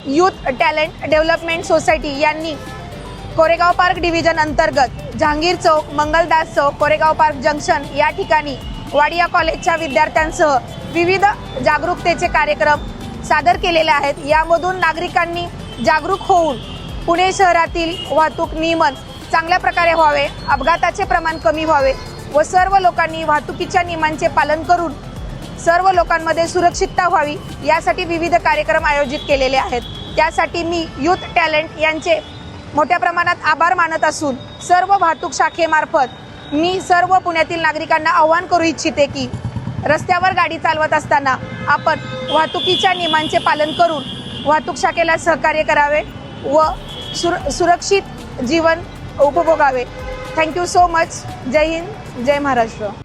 Youth talent development society यांनी Koregaon park division अंतर्गत जहांगीर चौक, मंगलदास चौक, Koregaon park junction या ठिकाणी वाडिया कॉलेजच्या विद्यार्थ्यांसह विविध जागरूकतेचे कार्यक्रम सादर केलेले आहेत। यामधून नागरिकांनी जागरूक होऊन पुणे शहरातील वाहतूक नियमन चांगल्या प्रकारे व्हावे, अपघाताचे प्रमाण कमी व्हावे व सर्व लोकांनी वाहतुकीच्या नियमांचे पालन करून सर्व लोकांमध्ये सुरक्षितता व्हावी यासाठी विविध कार्यक्रम आयोजित केलेले आहेत। त्यासाठी मी यूथ टॅलेंट यांचे मोठ्या प्रमाणात आभार मानत असून सर्व वाहतूक शाखेमार्फत मी सर्व पुण्यातील नागरिकांना आवाहन करू इच्छिते की रस्त्यावर गाडी चालवत असताना आपण वाहतुकीच्या नियमांचे पालन करून वाहतूक शाखेला सहकार्य करावे व सुरक्षित जीवन उपभोगावे। Thank you so much. जय हिंद, जय महाराष्ट्र।